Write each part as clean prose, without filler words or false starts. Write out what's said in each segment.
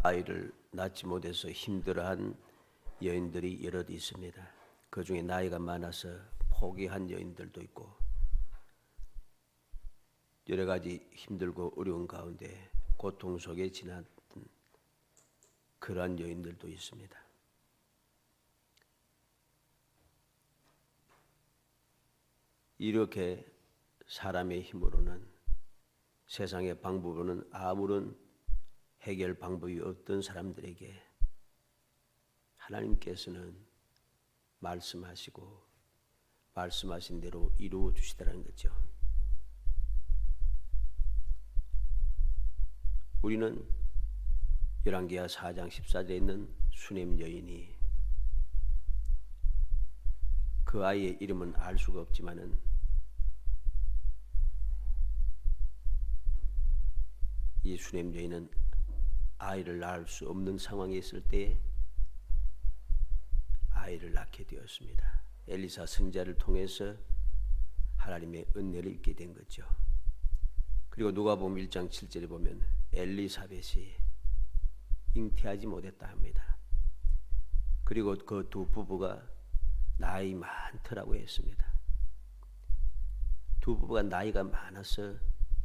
아이를 낳지 못해서 힘들어한 여인들이 여럿 있습니다. 그 중에 나이가 많아서 포기한 여인들도 있고 여러 가지 힘들고 어려운 가운데 고통 속에 지났던 그러한 여인들도 있습니다. 이렇게 사람의 힘으로는, 세상의 방법으로는 아무런 해결 방법이 없던 사람들에게 하나님께서는 말씀하시고 말씀하신 대로 이루어 주시더라는 거죠. 우리는 열왕기하 4장 14절에 있는 수넴 여인이 그 아이의 이름은 알 수가 없지만은 이 수넴 여인은 아이를 낳을 수 없는 상황에 있을 때 아이를 낳게 되었습니다. 엘리사 선지자를 통해서 하나님의 은혜를 입게 된 거죠. 그리고 누가복음 1장 7절에 보면 엘리사벳이 잉태하지 못했다 합니다. 그리고 그 두 부부가 나이 많더라고 했습니다. 두 부부가 나이가 많아서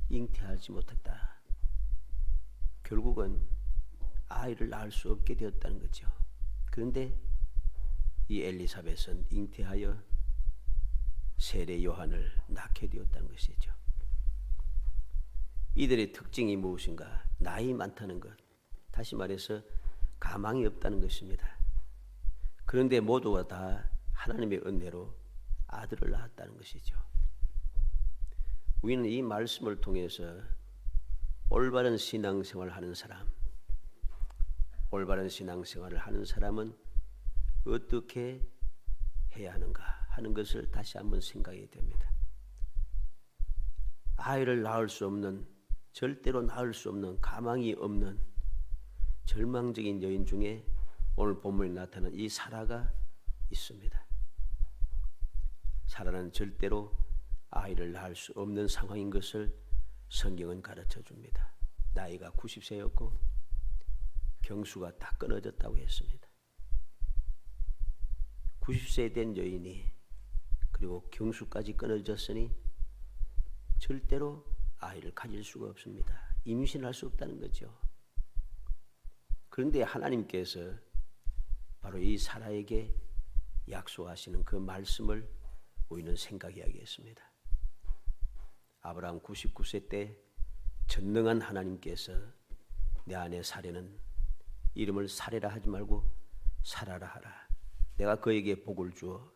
잉태하지 못했다. 결국은 아이를 낳을 수 없게 되었다는 거죠. 그런데 이 엘리사벳은 잉태하여 세례 요한을 낳게 되었다는 것이죠. 이들의 특징이 무엇인가? 나이 많다는 것, 다시 말해서 가망이 없다는 것입니다. 그런데 모두가 다 하나님의 은혜로 아들을 낳았다는 것이죠. 우리는 이 말씀을 통해서 올바른 신앙생활을 하는 사람, 올바른 신앙생활을 하는 사람은 어떻게 해야 하는가 하는 것을 다시 한번 생각해야 됩니다. 아이를 낳을 수 없는, 절대로 낳을 수 없는, 가망이 없는 절망적인 여인 중에 오늘 본문에 나타난 이 사라가 있습니다. 사라는 절대로 아이를 낳을 수 없는 상황인 것을 성경은 가르쳐 줍니다. 나이가 90세였고 경수가 다 끊어졌다고 했습니다. 90세 된 여인이 그리고 경수까지 끊어졌으니 절대로 아이를 가질 수가 없습니다. 임신할 수 없다는 거죠. 그런데 하나님께서 바로 이 사라에게 약속하시는 그 말씀을 우리는 생각해야겠습니다. 아브라함 99세 때 전능한 하나님께서 내 안에 사례는 이름을 사례라 하지 말고 사라라 하라. 내가 그에게 복을 주어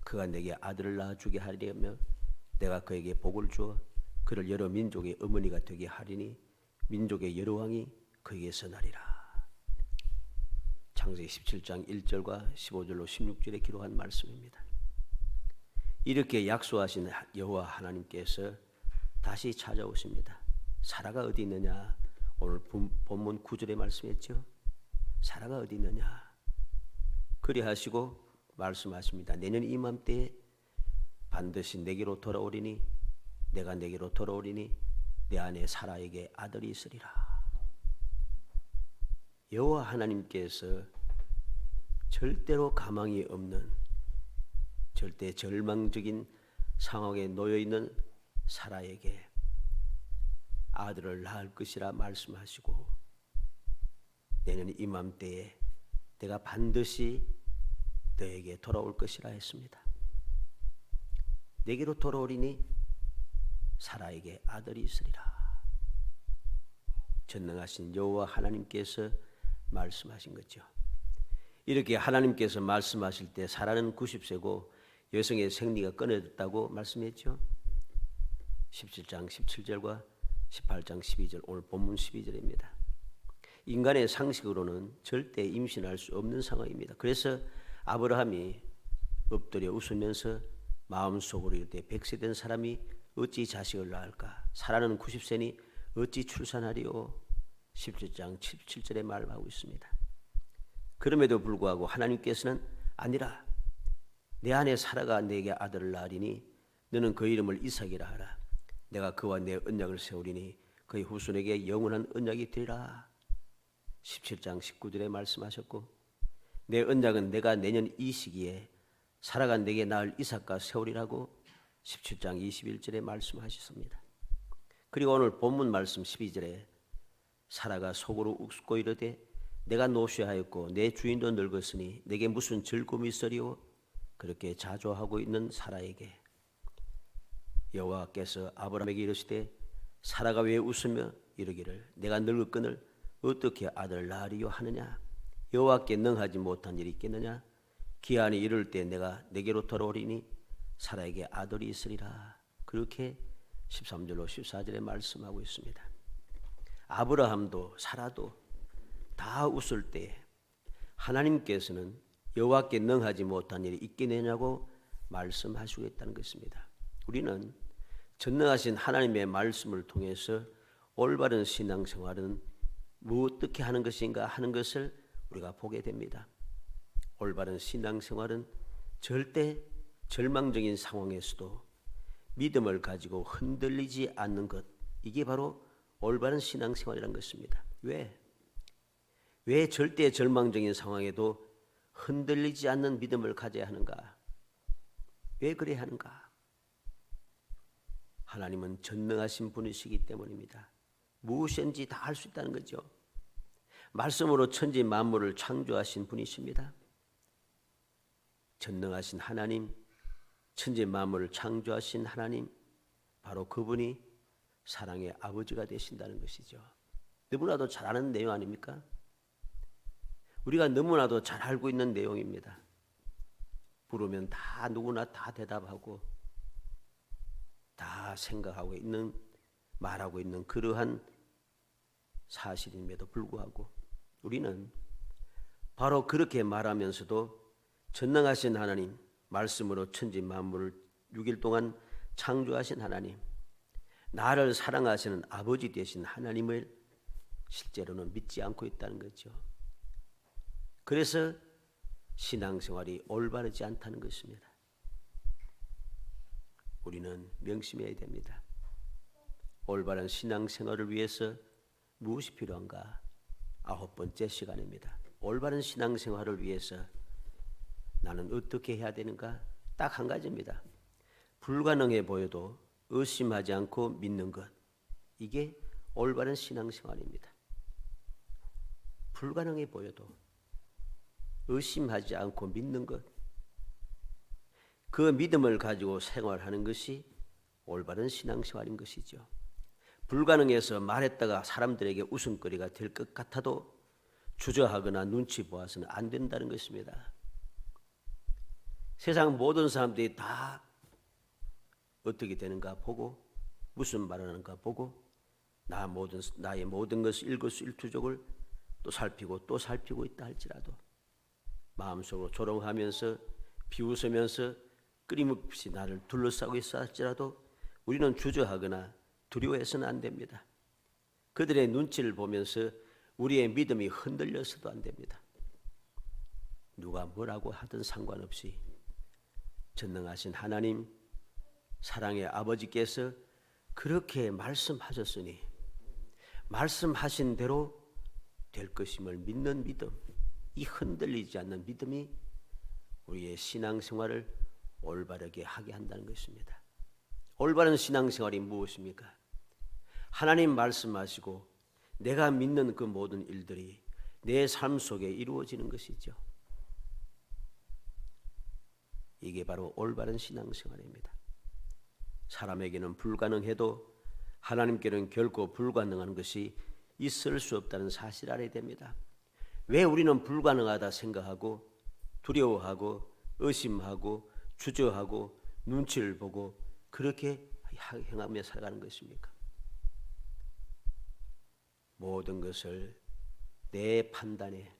그가 내게 아들을 낳아주게 하려며 내가 그에게 복을 주어 그를 여러 민족의 어머니가 되게 하리니 민족의 여러 왕이 그에게서 나리라. 창세기 17장 1절과 15절로 16절에 기록한 말씀입니다. 이렇게 약속하신 여호와 하나님께서 다시 찾아오십니다. 사라가 어디 있느냐? 오늘 본문 9절에 말씀했죠. 사라가 어디 있느냐? 그리하시고 말씀하십니다. 내년 이맘때에 반드시 내게로 돌아오리니 내가 내게로 돌아오리니 내 안에 사라에게 아들이 있으리라. 여호와 하나님께서 절대로 가망이 없는, 절대 절망적인 상황에 놓여 있는 사라에게 아들을 낳을 것이라 말씀하시고 내년 이맘때에 내가 반드시 너에게 돌아올 것이라 했습니다. 내게로 돌아오리니 사라에게 아들이 있으리라. 전능하신 여호와 하나님께서 말씀하신 거죠. 이렇게 하나님께서 말씀하실 때 사라는 90세고 여성의 생리가 끊어졌다고 말씀했죠. 17장 17절과 18장 12절, 오늘 본문 12절입니다. 인간의 상식으로는 절대 임신할 수 없는 상황입니다. 그래서 아브라함이 엎드려 웃으면서 마음속으로 이르되 100세 된 사람이 어찌 자식을 낳을까? 사라는 90세니 어찌 출산하리요? 17장 17절에 말하고 있습니다. 그럼에도 불구하고 하나님께서는 아니라 내 안에 사라가 내게 아들을 낳으리니 너는 그 이름을 이삭이라 하라. 내가 그와 내 언약을 세우리니 그의 후손에게 영원한 언약이 되리라. 17장 19절에 말씀하셨고 내 언약은 내가 내년 이 시기에 살아간 내게 낳을 이삭과 세우리라고 17장 21절에 말씀하셨습니다. 그리고 오늘 본문 말씀 12절에 사라가 속으로 웃고 이르되 내가 노쇠하였고 내 주인도 늙었으니 내게 무슨 즐거움이 있으리요. 그렇게 자조하고 있는 사라에게 여호와께서 아브라함에게 이르시되 사라가 왜 웃으며 이르기를 내가 늙었거늘 어떻게 아들 낳으리요 하느냐. 여호와께 능하지 못한 일이 있겠느냐. 기한이 이를 때 내가 내게로 돌아오리니 사라에게 아들이 있으리라. 그렇게 13절로 14절에 말씀하고 있습니다. 아브라함도 사라도 다 웃을 때 하나님께서는 여호와께 능하지 못한 일이 있겠느냐고 말씀하시고 있다는 것입니다. 우리는 전능하신 하나님의 말씀을 통해서 올바른 신앙생활은 어떻게 하는 것인가 하는 것을 우리가 보게 됩니다. 올바른 신앙생활은 절대 절망적인 상황에서도 믿음을 가지고 흔들리지 않는 것, 이게 바로 올바른 신앙생활이라는 것입니다. 왜 절대 절망적인 상황에도 흔들리지 않는 믿음을 가져야 하는가? 왜 그래야 하는가? 하나님은 전능하신 분이시기 때문입니다. 무엇인지 다 할 수 있다는 거죠. 말씀으로 천지 만물을 창조하신 분이십니다. 전능하신 하나님, 천지 만물을 창조하신 하나님, 바로 그분이 사랑의 아버지가 되신다는 것이죠. 너무나도 잘 아는 내용 아닙니까? 우리가 너무나도 잘 알고 있는 내용입니다. 부르면 다 누구나 다 대답하고 다 생각하고 있는, 말하고 있는 그러한 사실임에도 불구하고 우리는 바로 그렇게 말하면서도 전능하신 하나님, 말씀으로 천지 만물을 6일 동안 창조하신 하나님, 나를 사랑하시는 아버지 되신 하나님을 실제로는 믿지 않고 있다는 거죠. 그래서 신앙생활이 올바르지 않다는 것입니다. 우리는 명심해야 됩니다. 올바른 신앙생활을 위해서 무엇이 필요한가? 9번째 시간입니다. 올바른 신앙생활을 위해서 나는 어떻게 해야 되는가? 딱 한 가지입니다. 불가능해 보여도 의심하지 않고 믿는 것. 이게 올바른 신앙생활입니다. 불가능해 보여도 의심하지 않고 믿는 것. 그 믿음을 가지고 생활하는 것이 올바른 신앙생활인 것이죠. 불가능해서 말했다가 사람들에게 웃음거리가 될 것 같아도 주저하거나 눈치 보아서는 안 된다는 것입니다. 세상 모든 사람들이 다 어떻게 되는가 보고 무슨 말을 하는가 보고 나의 모든 것을 일거수일투족을 또 살피고 또 살피고 있다 할지라도 마음속으로 조롱하면서 비웃으면서 끊임없이 나를 둘러싸고 있어 할지라도 우리는 주저하거나 두려워해서는 안 됩니다. 그들의 눈치를 보면서 우리의 믿음이 흔들려서도 안 됩니다. 누가 뭐라고 하든 상관없이 전능하신 하나님, 사랑의 아버지께서 그렇게 말씀하셨으니 말씀하신 대로 될 것임을 믿는 믿음, 이 흔들리지 않는 믿음이 우리의 신앙생활을 올바르게 하게 한다는 것입니다. 올바른 신앙생활이 무엇입니까? 하나님 말씀하시고 내가 믿는 그 모든 일들이 내 삶 속에 이루어지는 것이죠. 이게 바로 올바른 신앙생활입니다. 사람에게는 불가능해도 하나님께는 결코 불가능한 것이 있을 수 없다는 사실을 알아야 됩니다. 왜 우리는 불가능하다 생각하고 두려워하고 의심하고 주저하고 눈치를 보고 그렇게 행하며 살아가는 것입니까? 모든 것을 내 판단에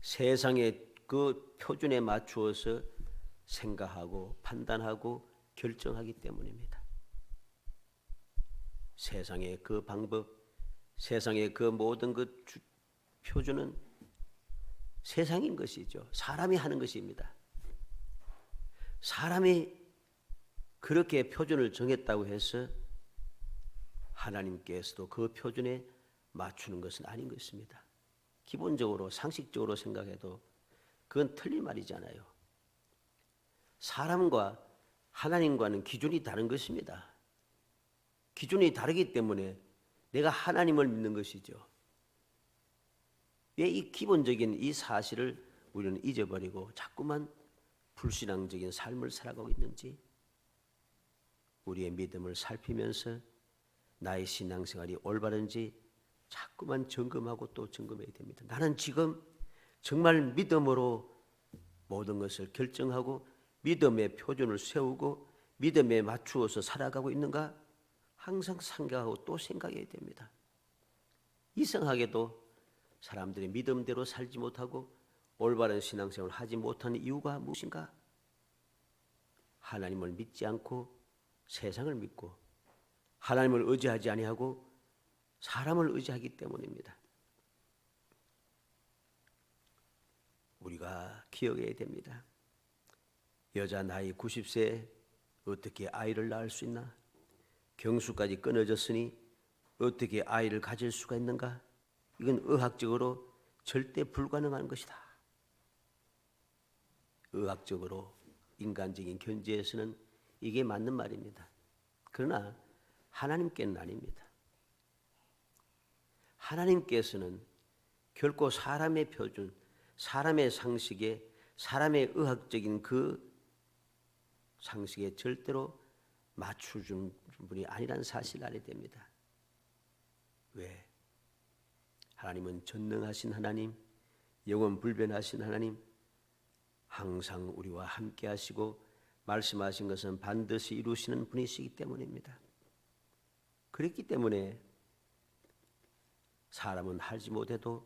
세상의 그 표준에 맞추어서 생각하고 판단하고 결정하기 때문입니다. 세상의 그 방법, 세상의 그 모든 그 표준은 세상인 것이죠. 사람이 하는 것입니다. 사람이 그렇게 표준을 정했다고 해서 하나님께서도 그 표준에 맞추는 것은 아닌 것입니다. 기본적으로 상식적으로 생각해도 그건 틀린 말이잖아요. 사람과 하나님과는 기준이 다른 것입니다. 기준이 다르기 때문에 내가 하나님을 믿는 것이죠. 왜 이 기본적인 이 사실을 우리는 잊어버리고 자꾸만 불신앙적인 삶을 살아가고 있는지 우리의 믿음을 살피면서 나의 신앙생활이 올바른지 자꾸만 점검하고 또 점검해야 됩니다. 나는 지금 정말 믿음으로 모든 것을 결정하고 믿음의 표준을 세우고 믿음에 맞추어서 살아가고 있는가? 항상 생각하고 또 생각해야 됩니다. 이상하게도 사람들이 믿음대로 살지 못하고 올바른 신앙생활을 하지 못하는 이유가 무엇인가? 하나님을 믿지 않고 세상을 믿고 하나님을 의지하지 아니하고 사람을 의지하기 때문입니다. 우리가 기억해야 됩니다. 여자 나이 90세에 어떻게 아이를 낳을 수 있나? 경수까지 끊어졌으니 어떻게 아이를 가질 수가 있는가? 이건 의학적으로 절대 불가능한 것이다. 의학적으로 인간적인 견지에서는 이게 맞는 말입니다. 그러나 하나님께는 아닙니다. 하나님께서는 결코 사람의 표준, 사람의 상식에, 사람의 의학적인 그 상식에 절대로 맞춰준 분이 아니라는 사실을 알아야 됩니다. 왜? 하나님은 전능하신 하나님, 영원 불변하신 하나님, 항상 우리와 함께 하시고 말씀하신 것은 반드시 이루시는 분이시기 때문입니다. 그렇기 때문에 사람은 하지 못해도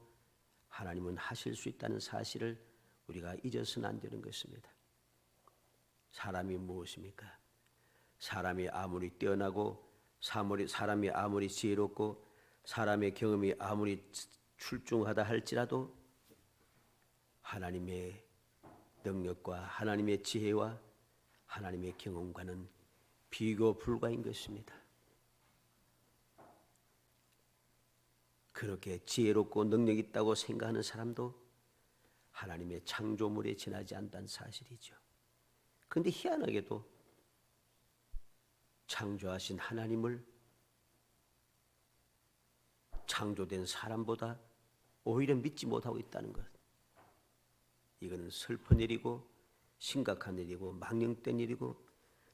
하나님은 하실 수 있다는 사실을 우리가 잊어서는 안 되는 것입니다. 사람이 무엇입니까? 사람이 아무리 뛰어나고 사람이 아무리 지혜롭고 사람의 경험이 아무리 출중하다 할지라도 하나님의 능력과 하나님의 지혜와 하나님의 경험과는 비교 불가인 것입니다. 그렇게 지혜롭고 능력 있다고 생각하는 사람도 하나님의 창조물에 지나지 않다는 사실이죠. 그런데 희한하게도 창조하신 하나님을 창조된 사람보다 오히려 믿지 못하고 있다는 것. 이거는 슬픈 일이고 심각한 일이고 망령된 일이고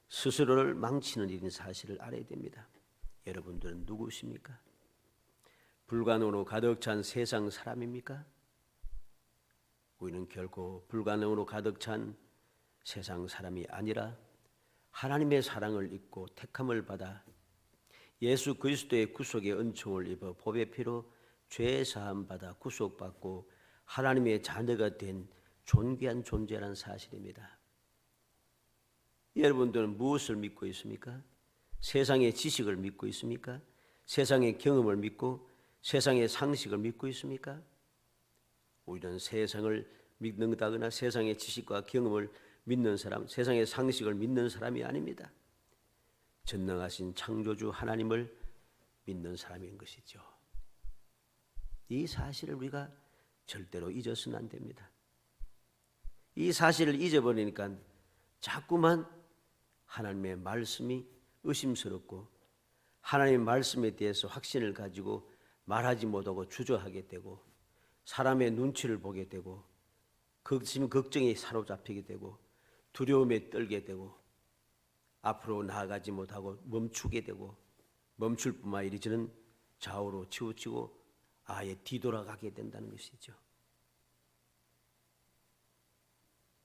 스스로를 망치는 일인 사실을 알아야 됩니다. 여러분들은 누구십니까? 불가능으로 가득 찬 세상 사람입니까? 우리는 결코 불가능으로 가득 찬 세상 사람이 아니라 하나님의 사랑을 입고 택함을 받아 예수 그리스도의 구속의 은총을 입어 법의 피로 죄 사함 받아 구속받고 하나님의 자녀가 된 존귀한 존재라는 사실입니다. 여러분들은 무엇을 믿고 있습니까? 세상의 지식을 믿고 있습니까? 세상의 경험을 믿고 세상의 상식을 믿고 있습니까? 우리는 세상을 믿는다거나 세상의 지식과 경험을 믿는 사람, 세상의 상식을 믿는 사람이 아닙니다. 전능하신 창조주 하나님을 믿는 사람인 것이죠. 이 사실을 우리가 절대로 잊어서는 안 됩니다. 이 사실을 잊어버리니까 자꾸만 하나님의 말씀이 의심스럽고 하나님의 말씀에 대해서 확신을 가지고 말하지 못하고 주저하게 되고 사람의 눈치를 보게 되고 걱정에 사로잡히게 되고 두려움에 떨게 되고 앞으로 나아가지 못하고 멈추게 되고 멈출 뿐만 아니라 이제는 좌우로 치우치고 아예 뒤돌아가게 된다는 것이죠.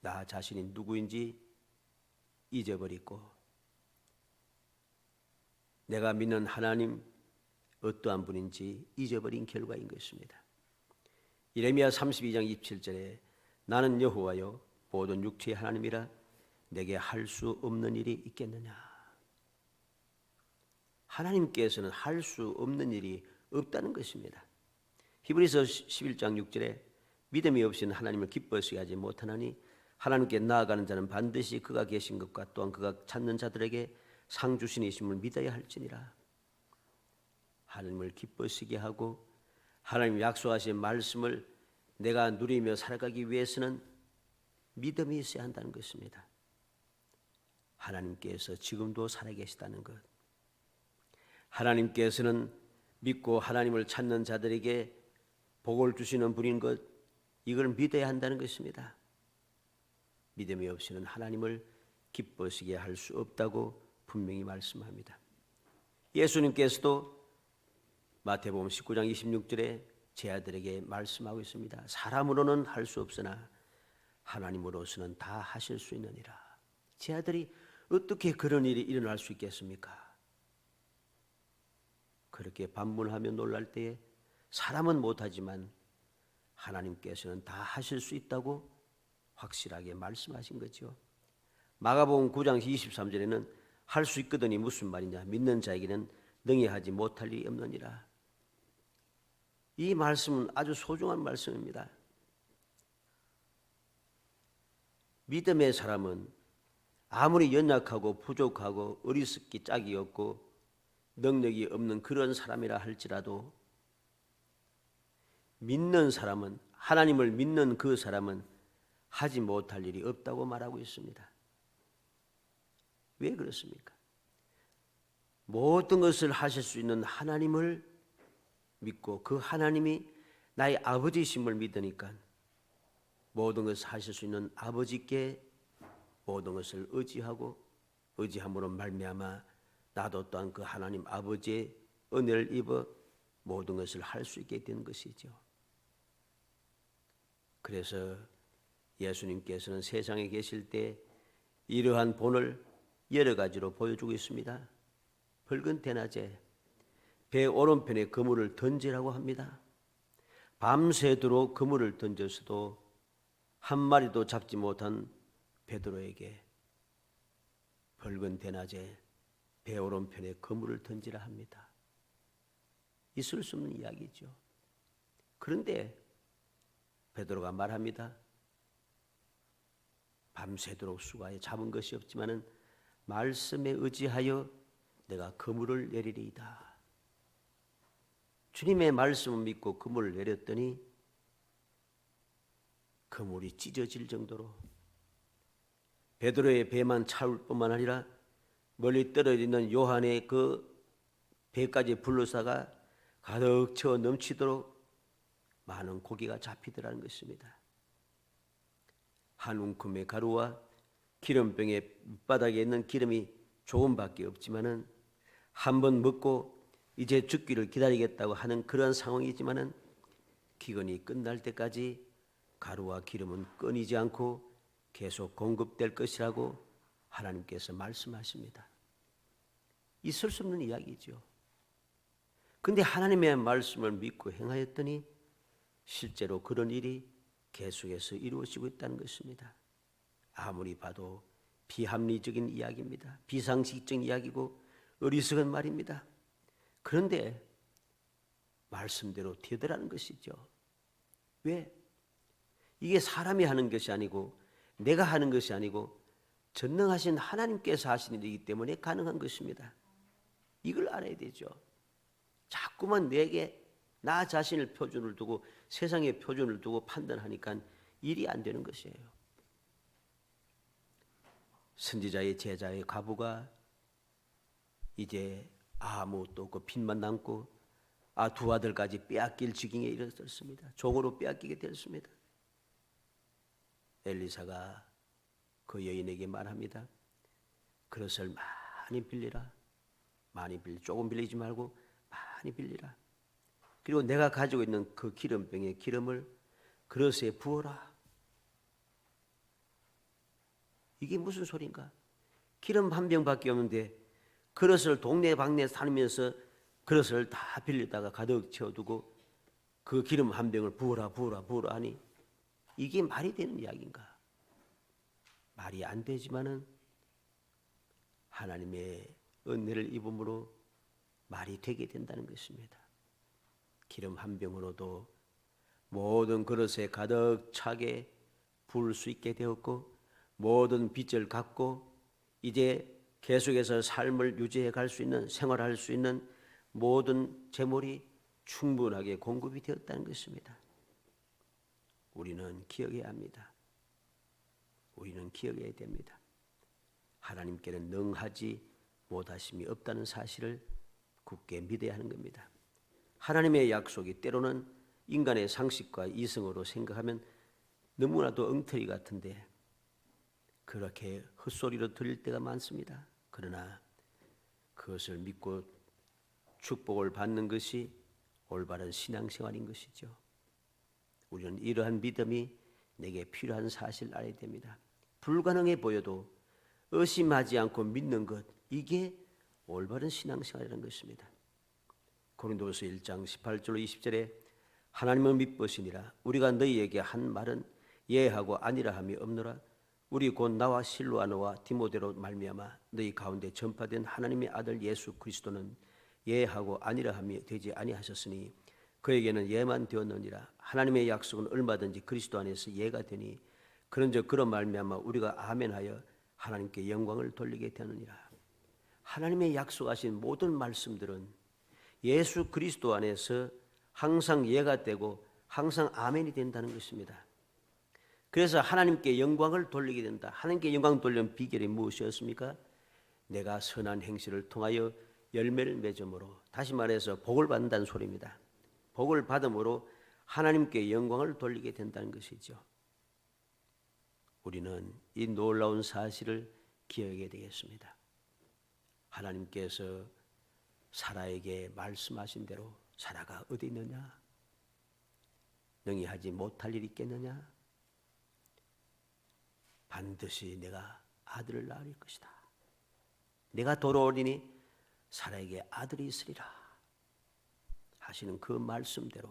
나 자신이 누구인지 잊어버리고 내가 믿는 하나님 어떠한 분인지 잊어버린 결과인 것입니다. 예레미야 32장 27절에 나는 여호와여 모든 육체의 하나님이라 내게 할 수 없는 일이 있겠느냐. 하나님께서는 할 수 없는 일이 없다는 것입니다. 히브리서 11장 6절에 믿음이 없이는 하나님을 기뻐하게 하지 못하나니 하나님께 나아가는 자는 반드시 그가 계신 것과 또한 그가 찾는 자들에게 상 주시는 이심을 믿어야 할지니라. 하나님을 기뻐하시게 하고 하나님 약속하신 말씀을 내가 누리며 살아가기 위해서는 믿음이 있어야 한다는 것입니다. 하나님께서 지금도 살아계시다는 것, 하나님께서는 믿고 하나님을 찾는 자들에게 복을 주시는 분인 것, 이걸 믿어야 한다는 것입니다. 믿음이 없이는 하나님을 기뻐하시게 할 수 없다고 분명히 말씀합니다. 예수님께서도 마태복음 19장 26절에 제 아들에게 말씀하고 있습니다. 사람으로는 할 수 없으나 하나님으로서는 다 하실 수 있느니라. 제 아들이 어떻게 그런 일이 일어날 수 있겠습니까? 그렇게 반문하며 놀랄 때에 사람은 못하지만 하나님께서는 다 하실 수 있다고 확실하게 말씀하신 거죠. 마가복음 9장 23절에는 할 수 있거든이 무슨 말이냐, 믿는 자에게는 능히 하지 못할 일이 없느니라. 이 말씀은 아주 소중한 말씀입니다. 믿음의 사람은 아무리 연약하고 부족하고 어리석기 짝이 없고 능력이 없는 그런 사람이라 할지라도 믿는 사람은, 하나님을 믿는 그 사람은 하지 못할 일이 없다고 말하고 있습니다. 왜 그렇습니까? 모든 것을 하실 수 있는 하나님을 믿고 그 하나님이 나의 아버지심을 믿으니까 모든 것을 하실 수 있는 아버지께 모든 것을 의지하고 의지함으로 말미암아 나도 또한 그 하나님 아버지의 은혜를 입어 모든 것을 할 수 있게 된 것이죠. 그래서 예수님께서는 세상에 계실 때 이러한 본을 여러 가지로 보여주고 있습니다. 붉은 대낮에 배 오른편에 그물을 던지라고 합니다. 밤새도록 그물을 던져서도 한 마리도 잡지 못한 베드로에게 붉은 대낮에 배 오른편에 그물을 던지라 합니다. 있을 수 없는 이야기죠. 그런데 베드로가 말합니다. 밤새도록 수고하여 잡은 것이 없지만은 말씀에 의지하여 내가 그물을 내리리이다. 주님의 말씀을 믿고 그물을 내렸더니 그물이 찢어질 정도로 베드로의 배만 차올 뿐만 아니라 멀리 떨어져 있는 요한의 그 배까지 불러사가 가득 채워 넘치도록 많은 고기가 잡히더라는 것입니다. 한 움큼의 가루와 기름병의 밑바닥에 있는 기름이 조금밖에 없지만은 한 번 먹고 이제 죽기를 기다리겠다고 하는 그런 상황이지만은 기근이 끝날 때까지 가루와 기름은 끊이지 않고 계속 공급될 것이라고 하나님께서 말씀하십니다. 있을 수 없는 이야기죠. 그런데 하나님의 말씀을 믿고 행하였더니 실제로 그런 일이 계속해서 이루어지고 있다는 것입니다. 아무리 봐도 비합리적인 이야기입니다. 비상식적인 이야기고 어리석은 말입니다. 그런데 말씀대로 되더라는 것이죠. 왜? 이게 사람이 하는 것이 아니고 내가 하는 것이 아니고 전능하신 하나님께서 하신 일이기 때문에 가능한 것입니다. 이걸 알아야 되죠. 자꾸만 내게 나 자신을 표준을 두고 세상의 표준을 두고 판단하니까 일이 안 되는 것이에요. 선지자의 제자의 과부가 이제 아무것도 없고 빚만 남고 두 아들까지 빼앗길 지경에 이르렀습니다. 종으로 빼앗기게 되었습니다. 엘리사가 그 여인에게 말합니다. 그릇을 많이 빌리라. 많이 빌리, 조금 빌리지 말고 많이 빌리라. 그리고 내가 가지고 있는 그 기름병의 기름을 그릇에 부어라. 이게 무슨 소린가? 기름 한 병밖에 없는데 그릇을 동네 방네 다니면서 그릇을 다 빌리다가 가득 채워두고 그 기름 한 병을 부어라 하니 이게 말이 되는 이야기인가? 말이 안 되지만은 하나님의 은혜를 입음으로 말이 되게 된다는 것입니다. 기름 한 병으로도 모든 그릇에 가득 차게 부을 수 있게 되었고 모든 빚을 갚고 이제 계속해서 삶을 유지해 갈 수 있는, 생활할 수 있는 모든 재물이 충분하게 공급이 되었다는 것입니다. 우리는 기억해야 합니다. 우리는 기억해야 됩니다. 하나님께는 능하지 못하심이 없다는 사실을 굳게 믿어야 하는 겁니다. 하나님의 약속이 때로는 인간의 상식과 이성으로 생각하면 너무나도 엉터리 같은데 그렇게 헛소리로 들릴 때가 많습니다. 그러나 그것을 믿고 축복을 받는 것이 올바른 신앙생활인 것이죠. 우리는 이러한 믿음이 내게 필요한 사실을 알아야 됩니다. 불가능해 보여도 의심하지 않고 믿는 것, 이게 올바른 신앙생활이라는 것입니다. 고린도후서 1장 18절로 20절에 하나님은 믿으시니라. 우리가 너희에게 한 말은 예하고 아니라 함이 없노라. 우리 곧 나와 실로아노와 디모데로 말미암아 너희 가운데 전파된 하나님의 아들 예수 그리스도는 예하고 아니라 함이 되지 아니하셨으니 그에게는 예만 되었느니라. 하나님의 약속은 얼마든지 그리스도 안에서 예가 되니 그런즉 그런 말미암아 우리가 아멘하여 하나님께 영광을 돌리게 되느니라. 하나님의 약속하신 모든 말씀들은 예수 그리스도 안에서 항상 예가 되고 항상 아멘이 된다는 것입니다. 그래서 하나님께 영광을 돌리게 된다. 하나님께 영광 돌리는 비결이 무엇이었습니까? 내가 선한 행실을 통하여 열매를 맺음으로, 다시 말해서 복을 받는다는 소리입니다. 복을 받음으로 하나님께 영광을 돌리게 된다는 것이죠. 우리는 이 놀라운 사실을 기억해야 되겠습니다. 하나님께서 사라에게 말씀하신 대로 사라가 어디 있느냐? 능히 하지 못할 일이 있겠느냐? 반드시 내가 아들을 낳을 것이다. 내가 돌아오리니 사라에게 아들이 있으리라 하시는 그 말씀대로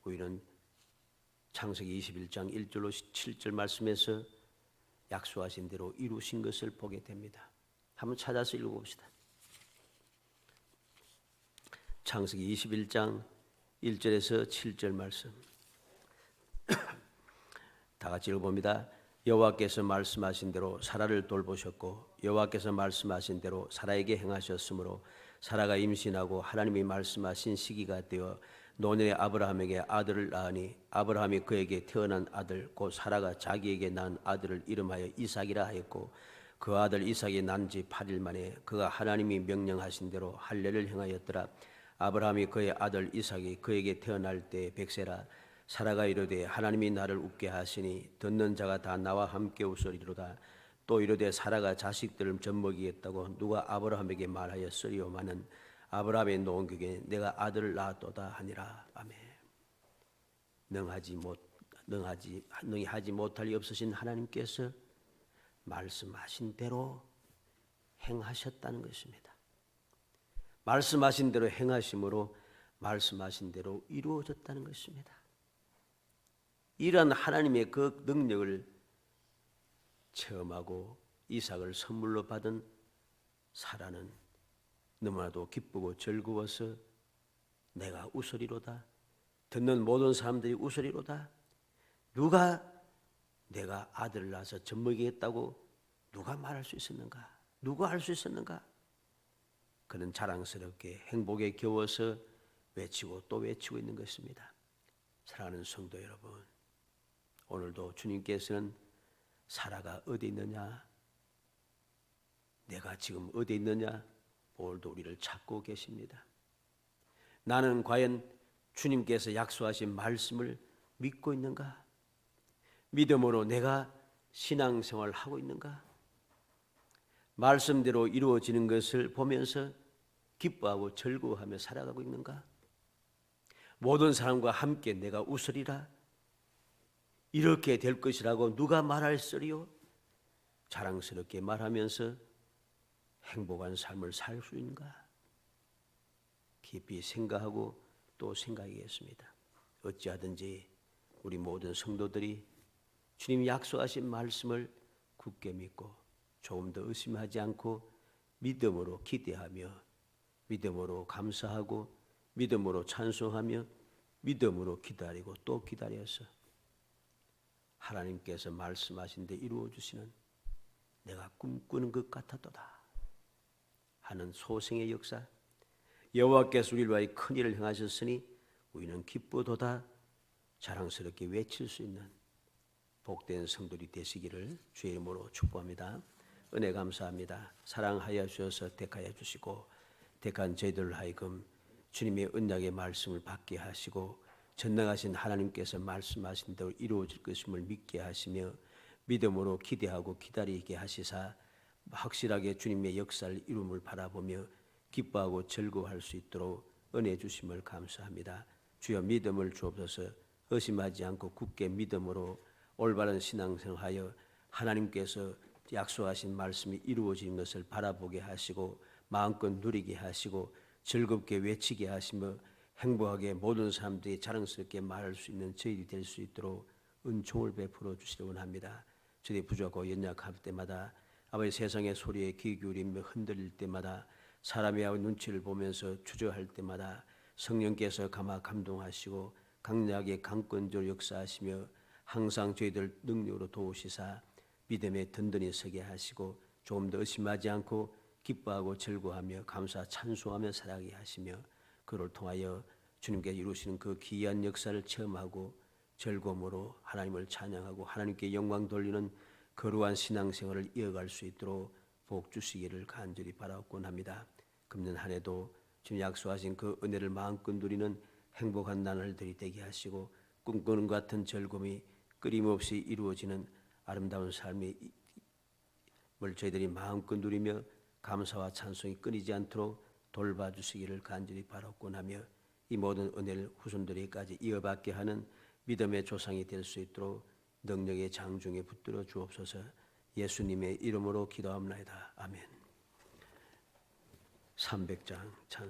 우리는 창세기 21장 1절로 7절 말씀에서 약속하신 대로 이루신 것을 보게 됩니다. 한번 찾아서 읽어봅시다. 창세기 21장 1절에서 7절 말씀 다 같이 읽어봅니다. 여호와께서 말씀하신 대로 사라를 돌보셨고 여호와께서 말씀하신 대로 사라에게 행하셨으므로 사라가 임신하고 하나님이 말씀하신 시기가 되어 노년의 아브라함에게 아들을 낳으니 아브라함이 그에게 태어난 아들 곧 사라가 자기에게 낳은 아들을 이름하여 이삭이라 하였고 그 아들 이삭이 난 지 8일 만에 그가 하나님이 명령하신 대로 할례를 행하였더라. 아브라함이 그의 아들 이삭이 그에게 태어날 때 백세라. 사라가 이르되 하나님이 나를 웃게 하시니 듣는 자가 다 나와 함께 웃으리로다. 또 이르되 사라가 자식들을 젖먹이겠다고 누가 아브라함에게 말하였으리오마는 아브라함의 노원격에 내가 아들을 낳았도다 하니라. 아멘. 능히 하지 못할 리 없으신 하나님께서 말씀하신 대로 행하셨다는 것입니다. 말씀하신 대로 행하심으로 말씀하신 대로 이루어졌다는 것입니다. 이러한 하나님의 그 능력을 체험하고 이삭을 선물로 받은 사라는 너무나도 기쁘고 즐거워서 내가 웃으리로다. 듣는 모든 사람들이 웃으리로다. 누가 내가 아들을 낳아서 젖먹이겠다고 누가 말할 수 있었는가? 누가 할 수 있었는가? 그는 자랑스럽게 행복에 겨워서 외치고 또 외치고 있는 것입니다. 사랑하는 성도 여러분, 오늘도 주님께서는 사라가 어디 있느냐? 내가 지금 어디 있느냐? 오늘도 우리를 찾고 계십니다. 나는 과연 주님께서 약속하신 말씀을 믿고 있는가? 믿음으로 내가 신앙생활을 하고 있는가? 말씀대로 이루어지는 것을 보면서 기뻐하고 즐거워하며 살아가고 있는가? 모든 사람과 함께 내가 웃으리라. 이렇게 될 것이라고 누가 말할소리요? 자랑스럽게 말하면서 행복한 삶을 살 수 있는가? 깊이 생각하고 또 생각하겠습니다. 어찌하든지 우리 모든 성도들이 주님이 약속하신 말씀을 굳게 믿고 조금 더 의심하지 않고 믿음으로 기대하며 믿음으로 감사하고 믿음으로 찬송하며 믿음으로 기다리고 또 기다려서 하나님께서 말씀하신 데 이루어 주시는 내가 꿈꾸는 것 같았도다 하는 소생의 역사, 여호와께서 우리를 위하여 큰 일을 행하셨으니 우리는 기쁘도다. 자랑스럽게 외칠 수 있는 복된 성도들이 되시기를 주의 이름으로 축복합니다. 은혜 감사합니다. 사랑하여 주셔서 택하여 주시고 택한 저희들 하여금 주님의 언약의 말씀을 받게 하시고 전능하신 하나님께서 말씀하신 대로 이루어질 것임을 믿게 하시며 믿음으로 기대하고 기다리게 하시사 확실하게 주님의 역사를 이룸을 바라보며 기뻐하고 즐거워할 수 있도록 은혜 주심을 감사합니다. 주여 믿음을 주옵소서. 의심하지 않고 굳게 믿음으로 올바른 신앙생활하여 하나님께서 약속하신 말씀이 이루어지는 것을 바라보게 하시고 마음껏 누리게 하시고 즐겁게 외치게 하시며 행복하게 모든 사람들이 자랑스럽게 말할 수 있는 저희들이 될 수 있도록 은총을 베풀어 주시기 원합니다. 저희들이 부족하고 연약할 때마다 아버지 세상의 소리에 귀 기울이며 흔들릴 때마다 사람의 눈치를 보면서 주저할 때마다 성령께서 감동하시고 강력하게 강권적으로 역사하시며 항상 저희들 능력으로 도우시사 믿음에 든든히 서게 하시고 조금 더 의심하지 않고 기뻐하고 즐거워하며 감사 찬송하며 살아가게 하시며 그를 통하여 주님께 이루시는 그 기이한 역사를 체험하고 즐거움으로 하나님을 찬양하고 하나님께 영광 돌리는 거룩한 신앙생활을 이어갈 수 있도록 복 주시기를 간절히 바라곤 합니다. 금년 한 해도 주님 약속하신 그 은혜를 마음껏 누리는 행복한 나날들이 되게 하시고 꿈꾸는 것 같은 즐거움이 끊임없이 이루어지는 아름다운 삶이 저희들이 마음껏 누리며 감사와 찬송이 끊이지 않도록 돌봐주시기를 간절히 바라곤 하며 이 모든 은혜를 후손들에게까지 이어받게 하는 믿음의 조상이 될 수 있도록 능력의 장중에 붙들어 주옵소서. 예수님의 이름으로 기도합나이다. 아멘. 300장 찬